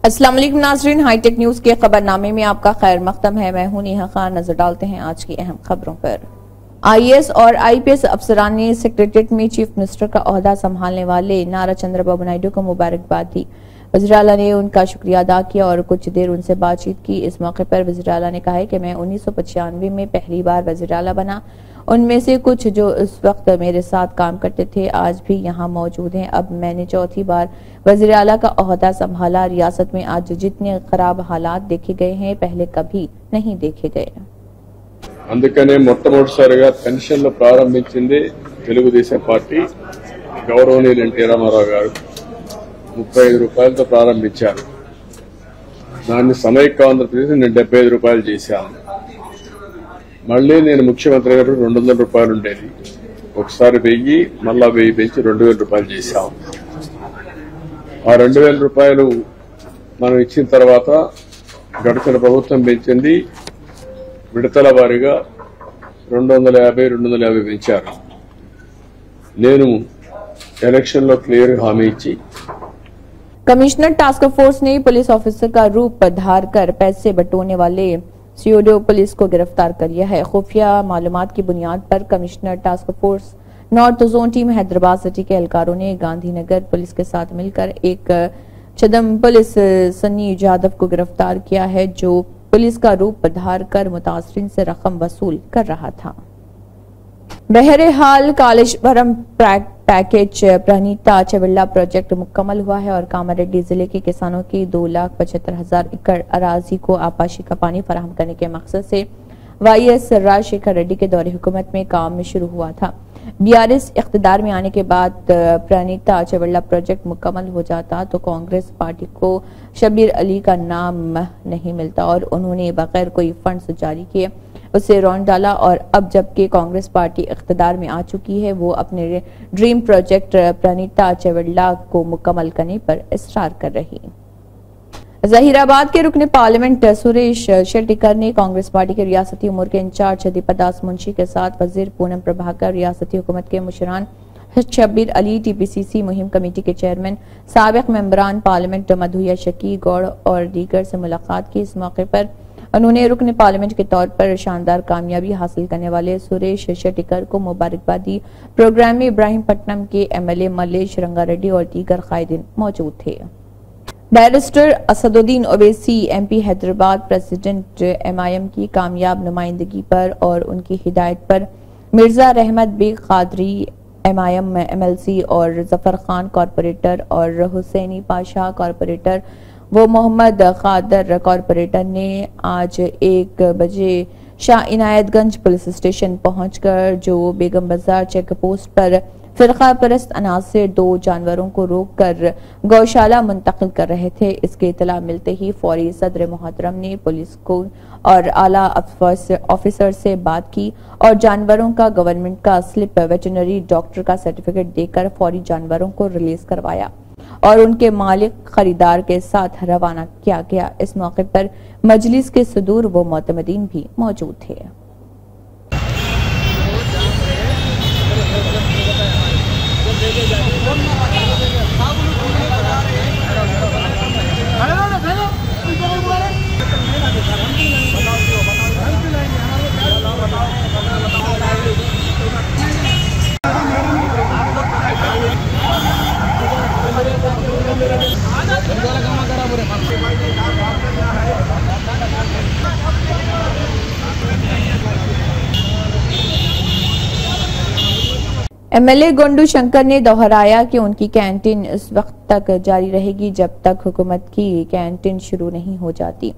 अस्सलाम वालेकुम नाज़रीन, हाईटेक न्यूज के खबरनामे में आपका खैर मकदम है। मैं हूं नेहा खान। नजर डालते हैं आज की अहम खबरों पर। आईएएस और आईपीएस अफसरान ने सेक्रेटरीट में चीफ मिनिस्टर का ओहदा संभालने वाले नारा चंद्रबाबू नायडू को मुबारकबाद दी। वज़ीर आला ने उनका शुक्रिया अदा किया और कुछ देर उनसे बातचीत की। इस मौके पर वज़ीर आला ने कहा कि मैं 1995 में पहली बार वज़ीर आला बना। उनमें से कुछ जो उस वक्त मेरे साथ काम करते थे आज भी यहाँ मौजूद हैं। अब मैंने चौथी बार वज़ीर आला का ओहदा संभाला। रियासत में आज जितने खराब हालात देखे गए हैं पहले कभी नहीं देखे गए। అందుకనే మొట్టమొదటిసారిగా పెన్షన్లు ప్రారంభించింది తెలుగుదేశం పార్టీ. గౌరవనీయులు ఎన్టీ రామారావు గారు 35 రూపాయలతో ప్రారంభించారు. దాన్ని సమైక్య ఆంధ్రప్రదేశ్ నేను 75 రూపాయలు చేశాను. మళ్లీ నేను ముఖ్యమంత్రి గారు 200 రూపాయలు ఉండేది. ఒకసారి 1000 మళ్ళా 1000 పెంచి 2000 రూపాయలు చేశాం. ఆ 2000 రూపాయలు మనం ఇచ్చిన తర్వాత గడిచిన ప్రభుత్వం పెంచింది విడతల వారీగా 250 పెంచారు. నేను ఎలక్షన్ లో క్లియర్ హామీ ఇచ్చి कमिश्नर टास्क फोर्स ने पुलिस ऑफिसर का रूप धार कर पैसे बटोरने वाले सियोडो पुलिस को गिरफ्तार कर लिया है। खुफिया मालूमात की बुनियाद पर commissioner task force north zone team Hyderabad city के एहलकारों ने गांधीनगर पुलिस के साथ मिलकर एक छदम पुलिस सन्नी यादव को गिरफ्तार किया है, जो पुलिस का रूप धार कर मुतासरीन से रकम वसूल कर रहा था। बहरहाल कालेश्वरम पैकेज प्रणीता चेवेल्ला प्रोजेक्ट मुकम्मल हुआ है और कामारेड्डी जिले के किसानों की 2,75,000 एकड़ अराजी को आपाशी का पानी फराहम करने के मकसद से वाईएस राजशेखर रेड्डी के दौरे हुकूमत में काम में शुरू हुआ था। बीआरएस इख्तिदार में आने के बाद प्रणीता चेवेल्ला प्रोजेक्ट मुकम्मल हो जाता तो कांग्रेस पार्टी को शब्बीर अली का नाम नहीं मिलता और उन्होंने बगैर कोई फंड्स जारी किए उसे रौंद डाला। और अब जबकि कांग्रेस पार्टी इख्तिदार में आ चुकी है, वो अपने ड्रीम प्रोजेक्ट प्रणीता चेवेल्ला को मुकम्मल करने पर इसरार कर रही। जहीराबाद के रुकने पार्लियामेंट सुरेश शेट्टिकर ने कांग्रेस पार्टी के रियासती उमूर के इंचार्ज दीपादास मुंशी के साथ वजीर पूनम प्रभाकर, रियासती हुकूमत के मुशरान शब्बीर अली, टीपीसीसी मुहिम कमेटी के चेयरमैन, साबिक मेंबरान पार्लियामेंट मधुया शकी गौड़ और दीगर से मुलाकात की। इस मौके पर उन्होंने रुकने पार्लियामेंट के तौर पर शानदार कामयाबी हासिल करने वाले सुरेश शेट्टिकर को मुबारकबाद दी। प्रोग्राम में इब्राहिमपट्टनम के एमएलए मल्लेश रंगारेड्डी और दीगर कायदीन मौजूद थे। Barrister Asaduddin Owaisi MP Hyderabad president MIM की कामयाब नुमाइंदगी पर और उनकी हिदायत पर मिर्जा रहमत बेग कादरी एमआईएम एमएलसी और जफर खान कॉरपोरेटर और हुसैनी पाशा कॉरपोरेटर वो मोहम्मद खादर कॉरपोरेटर ने आज 1 बजे शाह इनायतगंज पुलिस स्टेशन पहुंचकर जो बेगम बाजार चेक पोस्ट पर फिरका परस्त अनासर 2 जानवरों को रोककर गौशाला मुंतकिल कर रहे थे। इसकी इतला मिलते ही फौरी सदर मोहतरम ने पुलिस को और आला ऑफिसर से बात की और जानवरों का गवर्नमेंट का स्लिप वेटरनरी डॉक्टर का सर्टिफिकेट देकर फौरी जानवरों को रिलीज करवाया और उनके मालिक खरीदार के साथ रवाना किया गया। इस मौके पर मजलिस के सदूर व मोतमदीन भी मौजूद थे। एमएलए गोंडू शंकर ने दोहराया कि उनकी कैंटीन इस वक्त तक जारी रहेगी जब तक हुकूमत की कैंटीन शुरू नहीं हो जाती।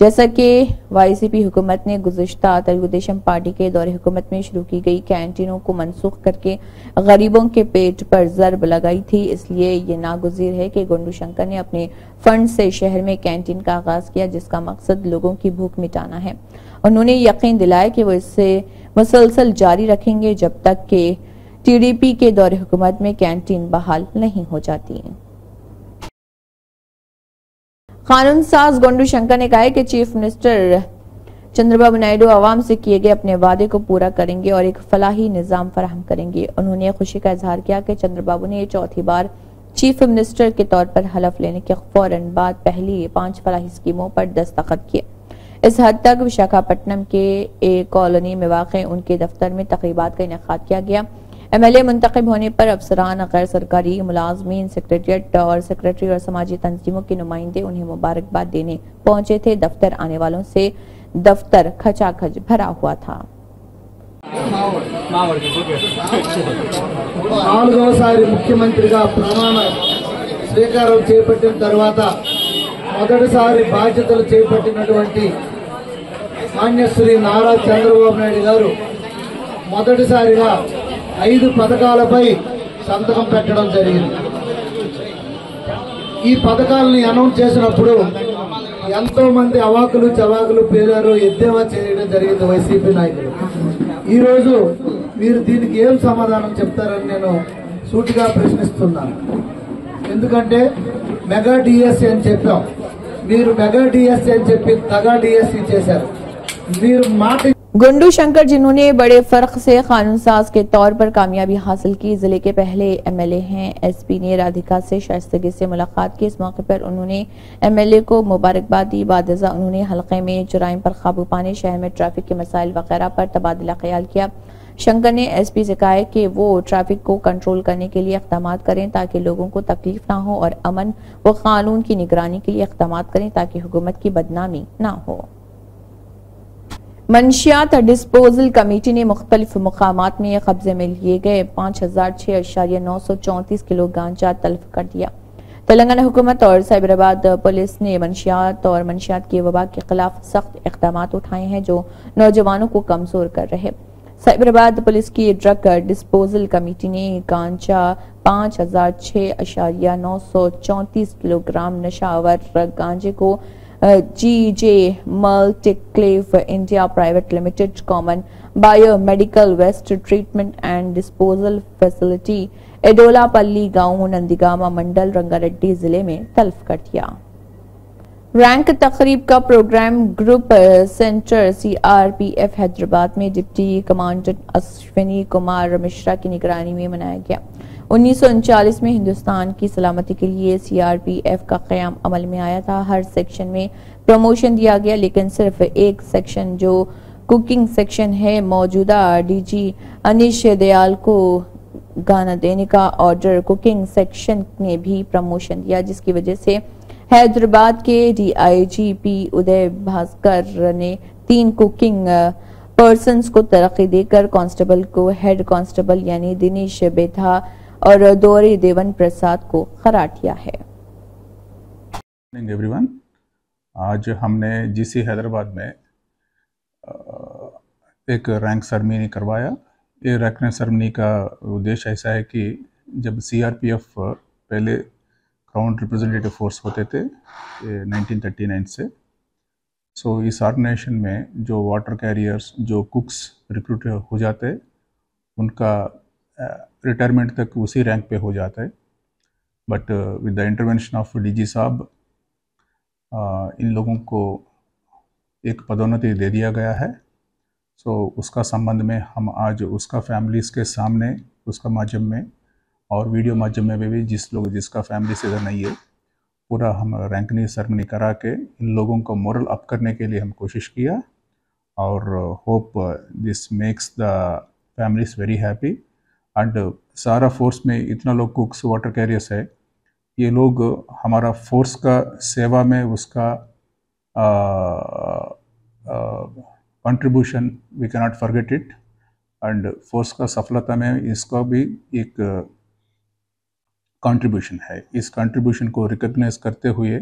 जैसा कि वाईसीपी हुकूमत ने गुज़िश्ता तेलुगुदेशम पार्टी के दौरे हुकूमत में शुरू की गई कैंटीनों को मनसूख करके गरीबों के पेट पर ज़रब लगाई थी, इसलिए ये नागुज़ीर है कि गोंडू शंकर ने अपने फंड से शहर में कैंटीन का आगाज किया जिसका मकसद लोगों की भूख मिटाना है। उन्होंने यकीन दिलाया कि वो इससे मुसलसल जारी रखेंगे जब तक कि टीडीपी के दौरे हुकूमत में कैंटीन बहाल नहीं हो जाती। कानून साज गोंडू शंकर ने कहा है कि चीफ मिनिस्टर चंद्रबाबू नायडू आवाम से किए गए अपने वादे को पूरा करेंगे और एक फलाही निजाम फराहम करेंगे। उन्होंने खुशी का इजहार किया कि चंद्रबाबू ने चौथी बार चीफ मिनिस्टर के तौर पर हलफ लेने के फौरन बाद पहली 5 फलाही स्कीमों पर दस्तखत किए। इस हद तक विशाखापट्टनम के एक कॉलोनी में वाक़ उनके दफ्तर में तकरीबात का इनेकाद किया गया। MLA मुंतखब होने पर अफसरान, गैर सरकारी मुलाजमीन, सेक्रेटरीट और सेक्रेटरी और समाजी तंजीमों के नुमाइंदे उन्हें मुबारकबाद देने पहुंचे थे। दफ्तर आने वालों से दफ्तर खचाखच भरा हुआ था। నాలుగవసారి ముఖ్యమంత్రిగా ప్రమాణ స్వీకారం చేపట్టిన తర్వాత మొదటిసారి బాధ్యతలు చేపట్టినటువంటి మాన్యశ్రీ నారా చంద్రబాబు నాయుడు గారు మొదటిసారిగా 5 పథకాలపై సంతకం పెట్టడం జరిగింది। ఈ పథకాలని అనౌన్స్ చేసినప్పుడు ఎంతో మంది అవాకులు చవాకులు పేరారు, ఎద్దేవా చేయడం జరిగింది వైసీపీ నాయకులు। ఈ రోజు మీరు దీనికి ఏం సమాధానం చెప్తారని నేను సూటిగా ప్రశ్నిస్తున్నాను। ఎందుకంటే మెగా డిఎస్సీ అని చెప్పాం, మీరు మెగా డిఎస్సీ అని చెప్పి తగా డిఎస్సీ చేశారు। మీరు మాట गुंडू शंकर, जिन्होंने बड़े फर्क से कानून साज के तौर पर कामयाबी हासिल की, जिले के पहले MLA हैं। SP ने राधिका से शाइस्तगी से मुलाकात की। इस मौके पर उन्होंने MLA को मुबारकबाद दी। बादजा उन्होंने हल्के में जुराइम पर काबू पाने, शहर में ट्रैफिक के मसाइल वगैरह पर तबादला ख्याल किया। शंकर ने SP से कहा है कि वो ट्रैफिक को कंट्रोल करने के लिए इक़दाम करें ताकि लोगों को तकलीफ ना हो, और अमन व कानून की निगरानी के लिए इक़दाम करें ताकि हुकूमत की बदनामी ना हो। मंशियात डिस्पोजल कमेटी ने मुख्तलिफ मुकामात में कब्जे में लिए गए 5006.934 किलो गांजा तल्फ कर दिया। तेलंगाना हुकूमत और साइबराबाद पुलिस ने मंशियात और मंशियात की वबा के खिलाफ सख्त इक़दाम उठाए हैं जो नौजवानों को कमजोर कर रहे। साइबराबाद पुलिस की ड्रग डिस्पोजल कमेटी ने गांजा 5006.934 किलोग्राम नशावर गांजे को GJ multiclave India private limited common biomedical waste treatment and disposal facility Edulapalli गांव नंदीगामा मंडल रंगारेड्डी जिले में तल्फ कर दिया। रैंक तकरीब का programme group centre CRPF Hyderabad में डिप्टी कमांडेंट अश्विनी कुमार मिश्रा की निगरानी में मनाया गया। 1939 में हिंदुस्तान की सलामती के लिए CRPF का क़याम अमल में आया था। हर सेक्शन में प्रमोशन दिया गया, लेकिन सिर्फ एक सेक्शन जो कुकिंग सेक्शन है, मौजूदा DG अनिश दयाल को गाना देने का ऑर्डर कुकिंग सेक्शन ने भी प्रमोशन दिया, जिसकी वजह से हैदराबाद के DIGP उदय भास्कर ने 3 कुकिंग पर्सन्स को तरक्की देकर कांस्टेबल को हेड कांस्टेबल यानी दिनेश बेथा और दोरी देवन प्रसाद को करार दिया है। एवरीवन, आज हमने GC हैदराबाद में एक रैंक सेरेमनी करवाया। ये रैंक सेरेमनी का उद्देश्य ऐसा है कि जब CRPF पहले ग्राउंड रिप्रेजेंटेटिव फोर्स होते थे 1939 से, सो इस ऑर्गेनाइजेशन में जो वाटर कैरियर्स, जो कुक्स रिक्रूट हो जाते हैं, उनका रिटायरमेंट तक उसी रैंक पे हो जाता है। But with the intervention of DG साहब इन लोगों को एक पदोन्नति दे दिया गया है। सो उसका संबंध में हम आज उसका फैमिलीज़ के सामने, उसका माध्यम में और वीडियो माध्यम में भी जिसका फैमिली से इधर नहीं है, पूरा हम रैंकनी सेरेमनी करा के इन लोगों को मोरल अप करने के लिए हम कोशिश किया। और hope this makes the families very happy. And सारा फोर्स में इतना लोग कुक्स, वाटर कैरियर्स है, ये लोग हमारा फोर्स का सेवा में उसका contribution we can not forget it. And force का सफलता में इसका भी एक कंट्रीब्यूशन है। इस कंट्रीब्यूशन को रिकॉग्नाइज करते हुए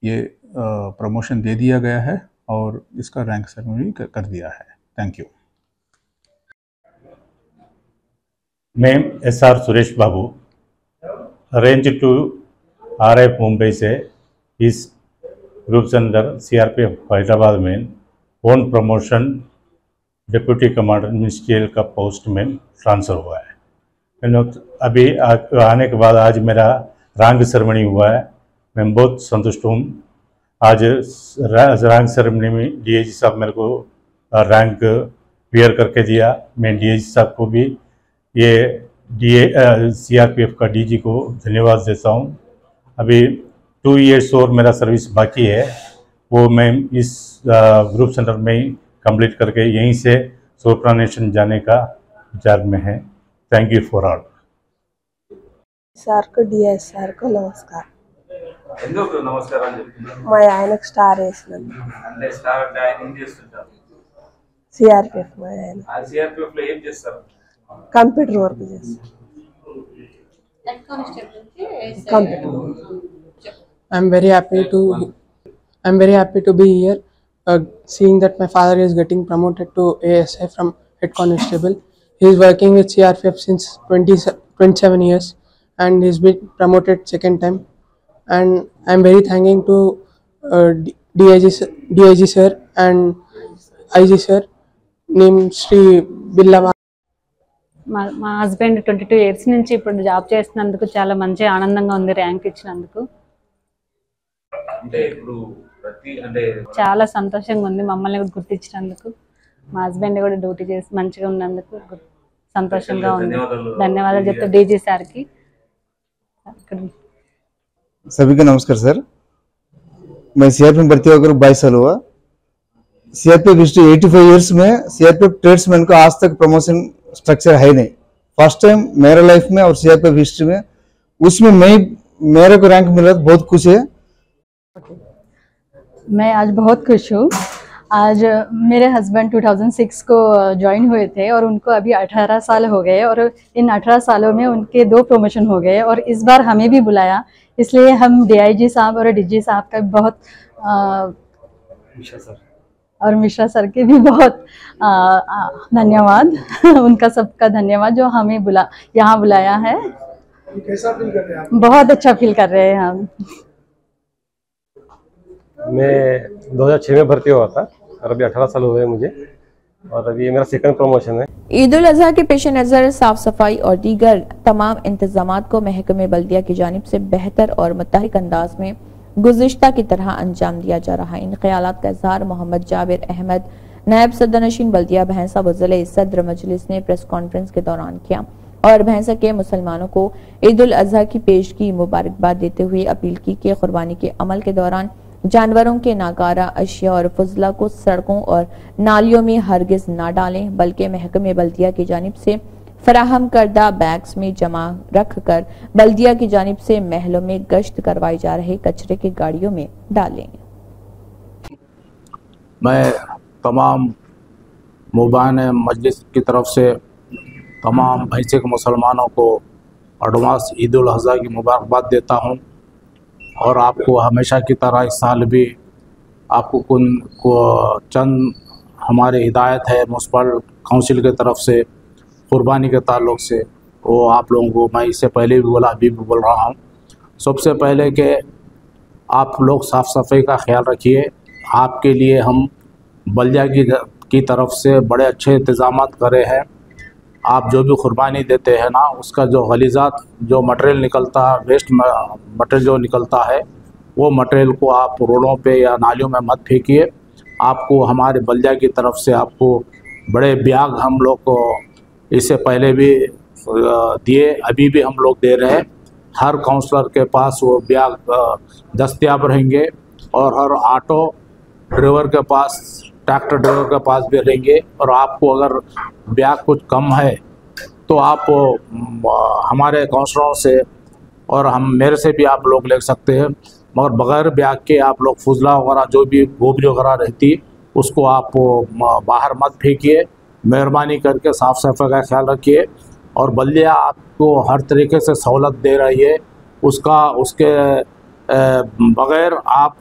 ये प्रमोशन दे दिया गया है और इसका रैंक सेरेमनी कर दिया है। Thank you. मैं SR Suresh Babu, range 2 RF Mumbai से इस ग्रुप सेंटर CRPF हैदराबाद में own promotion deputy commander ministerial का पोस्ट में ट्रांसफ़र हुआ है। अभी आने के बाद आज मेरा रैंक सेरेमनी हुआ है। मैं बहुत संतुष्ट हूँ। आज रैंक सेरेमनी में DIG साहब मेरे को रैंक क्लियर करके दिया। मैं DIG साहब को भी ये CRPF का DG को धन्यवाद देता हूँ। अभी 2 इयर्स और मेरा सर्विस बाकी है, वो मैं इस ग्रुप सेंटर में ही कंप्लीट करके यहीं से सोप्रानेशन जाने का विचार में है। Thank you for all. Sir కు డిఎస్ సార్ కు నమస్కారం। ఎందుకు నమస్కారం చెప్తున్నారు? మా ఆయనకు స్టార్ వేసినందుకు। అంటే స్టార్ అంటే ఆయన ఏం చేస్తుంటారు? సిఆర్పిఎఫ్ మా ఆయన। ఆ సిఆర్పిఎఫ్ లో ఏం చేస్తారు? కంప్యూటర్ వర్క్ చేస్తారు। Computer. I'm very happy to be here, seeing that my father is getting promoted to ASI from head constable. He is working with CRPF since 27 years. And he's been promoted second time, and I'm very thanking to DIG sir and IG sir named Sri Billava. మా husband 22 years నుంచి ఇప్పుడు job చేస్తున్నందుకు చాలా మంచి ఆనందంగా ఉంది rank ఇచ్చినందుకు। అంటే ఇప్పుడు చాలా సంతోషంగా ఉంది మమ్మల్ని గుర్తించినందుకు। మా హస్బెండ్ కూడా డ్యూటీ చేసి మంచిగా ఉన్నందుకు సంతోషంగా ఉంది। ధన్యవాదాలు చెప్తా డీజీ సార్కి। सभी को नमस्कार सर। मैं सीआरपीएफ में भर्ती होकर 22 साल हुआ। सीआरपीएफ हिस्ट्री 85 इयर्स में सीआरपीएफ ट्रेड्समैन को आज तक प्रमोशन स्ट्रक्चर है नहीं। फर्स्ट टाइम मेरा लाइफ में और सीआरपीएफ हिस्ट्री में, उसमें मेरे को रैंक मिला, बहुत खुश है। मैं आज बहुत खुश हूँ। आज मेरे हस्बैंड 2006 को ज्वाइन हुए थे और उनको अभी 18 साल हो गए, और इन 18 सालों में उनके 2 प्रमोशन हो गए, और इस बार हमें भी बुलाया। इसलिए हम DIG साहब और DG साहब का बहुत और मिश्रा सर के भी बहुत धन्यवाद। उनका सबका धन्यवाद जो हमें यहाँ बुलाया है। कैसा फील कर रहे हैं आप? बहुत अच्छा फील कर रहे हैं हम। मैं 2006 में भर्ती हुआ था और अभी 18 साल हुए मुझे, और अभी मेरा सेकंड प्रमोशन है। ईद उल अजहा के पेश नज़र साफ सफाई और दीगर तमाम इंतजामात को महकमे बल्दिया की जानिब से बेहतर और मुतहरिक अंदाज में गुज़िश्ता की तरह अंजाम दिया जा रहा है। इन ख्यालात का इजहार मोहम्मद जाबिर अहमद, नायब सदरनशीन बल्दिया भैंसा व ज़िले सदर मजलिस ने प्रेस कॉन्फ्रेंस के दौरान किया, और भैंसा के मुसलमानों को ईद उल अजहा की पेशगी मुबारकबाद देते हुए अपील की कि कुर्बानी के अमल के दौरान जानवरों के नाकारा अशिया और फजला को सड़कों और नालियों में हरगिज ना डालें, बल्कि महकमे बल्दिया की जानिब से फराहम करदा बैग्स में जमा रख कर बल्दिया की जानिब से महलों में गश्त करवाए जा रहे कचरे की गाड़ियों में डालें। मैं तमाम मुबान मजलिस की तरफ से तमाम भैंसे के मुसलमानों को एडवांस ईद उल अजहा की मुबारकबाद देता हूँ, और आपको हमेशा की तरह इस साल भी आपको चंद हमारे हिदायत है म्यूनसिपल काउंसिल की तरफ से कुर्बानी के ताल्लुक़ से, वो आप लोगों को मैं इससे पहले भी बोला, अभी भी बोल रहा हूँ। सबसे पहले कि आप लोग साफ़ सफाई का ख्याल रखिए। आपके लिए हम बल्दिया की तरफ से बड़े अच्छे इंतज़ामात करे हैं। आप जो भी कुर्बानी देते हैं ना, उसका जो गलीज़ात जो मटेरियल निकलता है, वेस्ट मटेरियल जो निकलता है, वो मटेरियल को आप रोडों पे या नालियों में मत फेंकिए। आपको हमारे बल्दिया की तरफ से आपको बड़े ब्याग हम लोग को इससे पहले भी दिए, अभी भी हम लोग दे रहे हैं। हर काउंसलर के पास वो ब्याग दस्तयाब रहेंगे, और हर ऑटो ड्राइवर के पास, ट्रैक्टर ड्राइवर के पास भी रहेंगे। और आपको अगर ब्याग कुछ कम है तो आप हमारे काउंसलरों से और मेरे से भी आप लोग ले सकते हैं, मगर बग़ैर ब्याग के आप लोग फुजला वगैरह जो भी गोबरी वगैरह रहती उसको आप बाहर मत फेंकिए। मेहरबानी करके साफ़ सफाई का ख्याल रखिए। और बल्दिया आपको हर तरीके से सहूलत दे रही है, उसके बग़ैर आप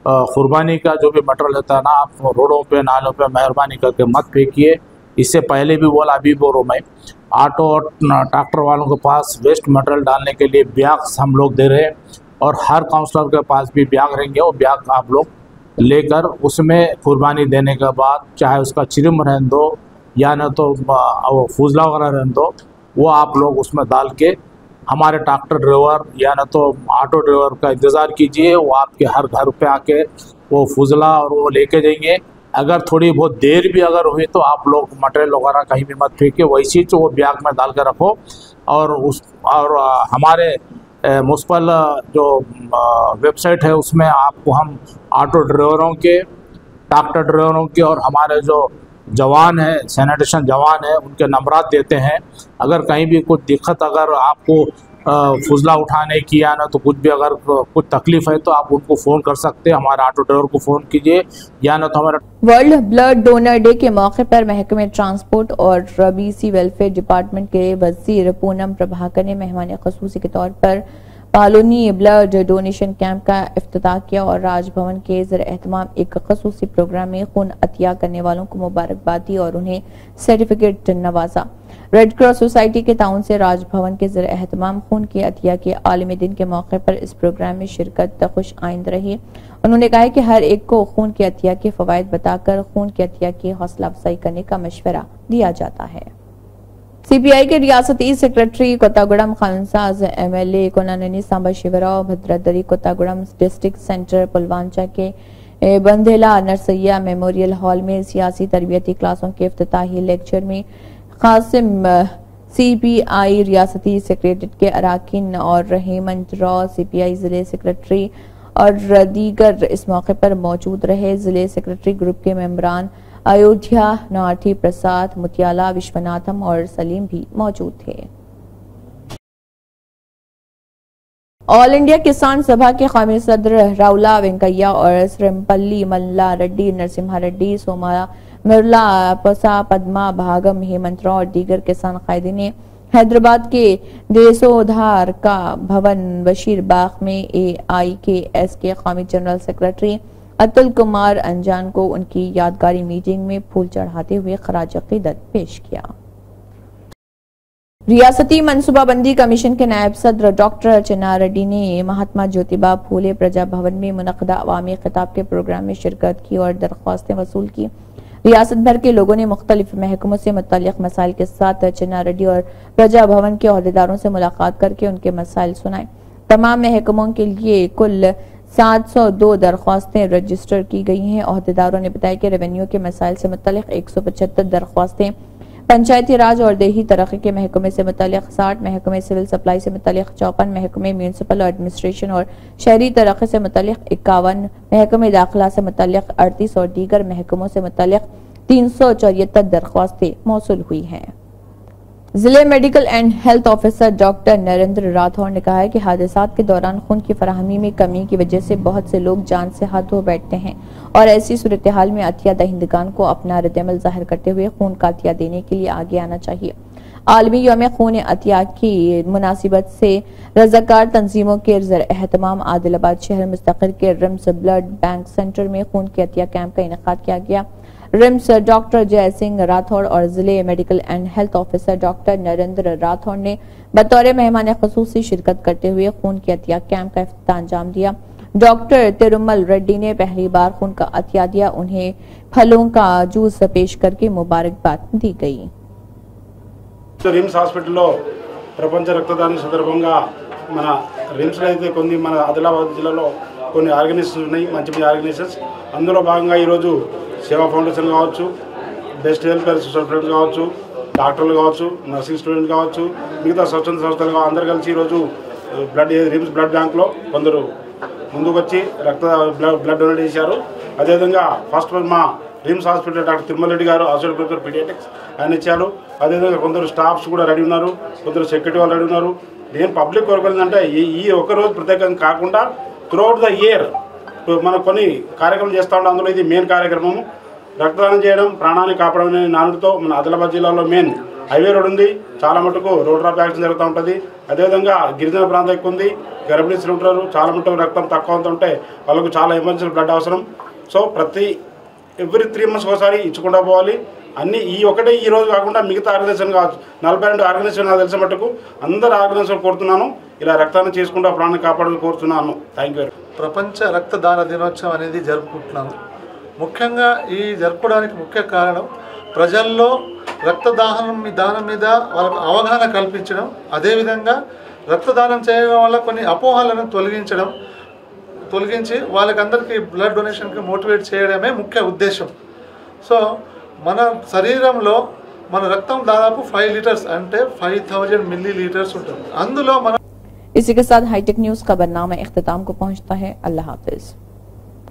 कुर्बानी का जो भी मटेरियल रहता है ना, आप रोडों पे नालों पे मेहरबानी करके मत फेंकिए। इससे पहले भी बोला, अभी बोल रहा हूँ मैं, ऑटो और ट्रैक्टर वालों के पास वेस्ट मटेरियल डालने के लिए बैग हम लोग दे रहे हैं, और हर काउंसलर के पास भी बैग रहेंगे। वो बैग आप लोग लेकर उसमें कुर्बानी देने के बाद, चाहे उसका चिरम रहने दो या न तो वो फुजला वगैरह रहने दो, वो आप लोग उसमें डाल के हमारे ट्रैक्टर ड्राइवर या न तो ऑटो ड्राइवर का इंतज़ार कीजिए। वो आपके हर घर पे आके वो फुजला और वो लेके जाएंगे, अगर थोड़ी बहुत देर भी अगर हुई तो आप लोग मटेरियल वगैरह कहीं भी मत फेंके, वैसे ही वो बैग में डाल कर रखो। और हमारे म्युनिसिपल जो वेबसाइट है उसमें आपको हम ऑटो ड्राइवरों के, ट्रैक्टर ड्राइवरों के और हमारे जो जवान है, सैनिटेशन जवान है, उनके नंबरात देते हैं। अगर कहीं भी कुछ दिक्कत, अगर आपको फुजला उठाने की या ना तो कुछ भी अगर कुछ तकलीफ है तो आप उनको फ़ोन कर सकते हैं, हमारे ऑटो ड्राइवर को फ़ोन कीजिए या ना तो हमारा। वर्ल्ड ब्लड डोनर डे के मौके पर महकमे ट्रांसपोर्ट और बीसी वेलफेयर डिपार्टमेंट के वजीर पूनम प्रभाकर ने मेहमान ख़ुसूसी के तौर पर पालोनी ब्लड डोनेशन कैंप का इफ्तिताह किया और राजभवन के ज़ेर-ए-एहतमाम एक ख़ुसूसी प्रोग्राम में खून अतिया करने वालों को मुबारकबाद दी और उन्हें सर्टिफिकेट नवाजा। रेड क्रॉस सोसाइटी के ताउन से राजभवन के ज़ेर-ए-एहतमाम खून के अतिया के आलमी दिन के मौके पर इस प्रोग्राम में शिरकत खुश आइंद रही। उन्होंने कहा कि हर एक को खून के अतिया के फवायद बताकर खून के अतिया की हौसला अफजाई करने का मशवरा दिया जाता है। सीपीआई के रियासती सेक्रेटरी कोत्तागुड़म खानसाज MLA Kunamneni Samba Shivarao Bhadradri Kothagudem district centre Paloncha के बंदेला नरसैया मेमोरियल हॉल में सियासी तरबियती क्लासों के इफ्तिताही लेक्चर में कासिम सीपीआई रियासती सेक्रेटरीट के अराकीन और हेमंत राव सीपीआई जिले सेक्रेटरी और दीगर इस मौके पर मौजूद रहे। जिले सेक्रेटरी ग्रुप के मेंबरान अयोध्या, नाठी प्रसाद, मुतियाला, विश्वनाथम और सलीम भी मौजूद थे। ऑल इंडिया किसान सभा के कौमी सदर राउला वेंकैया और श्रीमपल्ली मल्ला रेड्डी, नरसिम्हा रेड्डी, सोमा मिर्ला, पसा पद्मा भागम, हेमंत राव और दीगर किसान कायदीन ने हैदराबाद के देसोधार का भवन बशीर बाग में AIKS के कौमी जनरल सेक्रेटरी अतुल कुमार अंजान को उनकी यादगारी मीटिंग में फूल चढ़ाते हुए खराज अकीदत पेश किया। रियासती मनसूबाबंदी कमीशन के नायब सदर डॉक्टर चिन्ना रेड्डी ने महात्मा ज्योतिबा फूले प्रजा भवन में मुनक़दा अवामी खिताब के प्रोग्राम में शिरकत की और दरख्वास्तें वसूल की। रियासत भर के लोगों ने मुख्तलिफ महकमों से मुतल्लिक़ मसाइल के साथ चिन्ना रेड्डी और प्रजा भवन के अहदेदारों से मुलाकात करके उनके मसाइल सुनाए। तमाम महकमों के लिए कुल 702 दरख्वास्तें रजिस्टर की गई हैं। अहदेदारों ने बताया कि रेवेन्यू के मसाइल से मुतल्लिक़ 175 दरख्वास्तें, पंचायती राज और देही तरक्की के महकमे से मुतल्लिक़ 60, महकमे सिविल सप्लाई से मुतल्लिक़ 54, महकमे म्यूनसिपल एडमिनिस्ट्रेशन और शहरी तरक्की से मुतल्लिक़ 51, महकमे दाखिला से मुतल्लिक़ 38 और दीगर महकमों से मुतल्लिक़ 374 दरख्वास्तें मौसूल हुई हैं। जिले medical and health officer doctor Narendra Rathore ने कहा है कि हादसात के दौरान खून की फराहमी में कमी की वजह से बहुत से लोग जान से हाथ धो बैठते हैं और ऐसी सूरत हाल में अतिया दहिंदगान को अपना रद्दअमल जाहिर करते हुए खून का अतिया देने के लिए आगे आना चाहिए। आलमी यौम खून अतिया की मुनासिबत से रजाकार तंजीमों के ज़ेर-ए-एहतमाम आदिलाबाद शहर मुस्तकिल के रिम्स ब्लड बैंक सेंटर में खून के अतिया कैंप का इनेकाद किया गया। रिम्स डॉक्टर जय सिंह राठौड़ और जिले medical and health officer doctor Narendra Rathore ने बतौर मेहमान ख़ुसूसी शिरकत करते हुए खून के अतिया कैंप का इफ्तिताह अंजाम दिया। डॉक्टर तिरुमल रेड्डी ने पहली बार खून का अतिया दिया। उन्हें फलों का जूस पेश करके मुबारकबाद दी गई। रिम्स హాస్పిటల్లో ప్రపంచ రక్తదానం సందర్భంగా మన రిమ్స్లో అయితే కొన్ని మన ఆదిలాబాద్ జిల్లాలో కొన్ని ఆర్గనైజేషన్స్ ఉన్నాయి, మంచి మంచి ఆర్గనైజేషన్స్. అందులో భాగంగా ఈరోజు సేవా ఫౌండేషన్ కావచ్చు, బెస్ట్ వెల్ఫేర్ సొసైటీ కావచ్చు, డాక్టర్లు కావచ్చు, నర్సింగ్ స్టూడెంట్ కావచ్చు, మిగతా స్వచ్ఛంద సంస్థలు అందరూ కలిసి ఈరోజు రిమ్స్ బ్లడ్ బ్యాంక్లో కొందరు ముందుకు వచ్చి బ్లడ్ డొనేట్ చేశారు. అదేవిధంగా ఫస్ట్ మా RIMS hospital doctor Tirumala Reddy గారు హాస్పిటల్ ప్రొఫెసర్ పీడియాట్రిక్స్ ఆయన ఇచ్చారు. అదేవిధంగా కొందరు స్టాఫ్స్ కూడా రెడీ ఉన్నారు, కొందరు సెక్యూరిటీ వాళ్ళు రెడీ ఉన్నారు. నేను పబ్లిక్ వరకు ఏంటంటే ఈ ఒక్కరోజు ప్రత్యేకంగా కాకుండా త్రూఅవుట్ ద ఇయర్ మనం కొన్ని కార్యక్రమాలు చేస్తూ ఉంటాం. అందులో ఇది మెయిన్ కార్యక్రమం రక్తదానం చేయడం, ప్రాణాన్ని కాపాడడం అనే నానుడితో మన ఆదిలాబాద్ జిల్లాలో మెయిన్ హైవే రోడ్ ఉంది, చాలా మటుకు రోడ్ ట్రాఫిక్ యాక్సిడెంట్ జరుగుతూ ఉంటుంది. అదేవిధంగా గిరిజన ప్రాంతం ఎక్కువ ఉంది, గర్భిణీలు ఉంటారు, చాలా మటుకు రక్తం తక్కువ ఉంటే వాళ్ళకు చాలా ఎమర్జెన్సీ బ్లడ్ అవసరం. సో ఎవ్రీ 3 months ఒకసారి ఇచ్చుకుంటూ పోవాలి. అన్నీ ఈ ఒకటే ఈ రోజు కాకుండా మిగతా ఆర్గనైజేషన్ కావచ్చు, 42 ఆర్గనైజేషన్ నాకు తెలిసిన మటుకు అందరు ఆర్గనైజేషన్ కోరుతున్నాను, ఇలా రక్తాన్ని చేసుకుంటూ ప్రాణాన్ని కాపాడాలని కోరుతున్నాను. Thank you. ప్రపంచ రక్తదాన దినోత్సవం అనేది జరుపుకుంటున్నాము. ముఖ్యంగా ఈ జరుపుకోవడానికి ముఖ్య కారణం ప్రజల్లో రక్తదానం దానం మీద వాళ్ళకు అవగాహన కల్పించడం, అదేవిధంగా రక్తదానం చేయడం వల్ల కొన్ని అపోహలను తొలగించి వాళ్ళకందరికీ బ్లడ్ డొనేషన్కి మోటివేట్ చేయడమే ముఖ్య ఉద్దేశం. సో మన శరీరంలో మన రక్తం దాదాపు 5 లీటర్స్ అంటే 5000 మిల్లీ లీటర్స్ ఉంటుంది. అందులో మన इसी के साथ हाईटेक न्यूज का बरनामा इख्तिताम को पहुंचता है। अल्लाह हाफिज।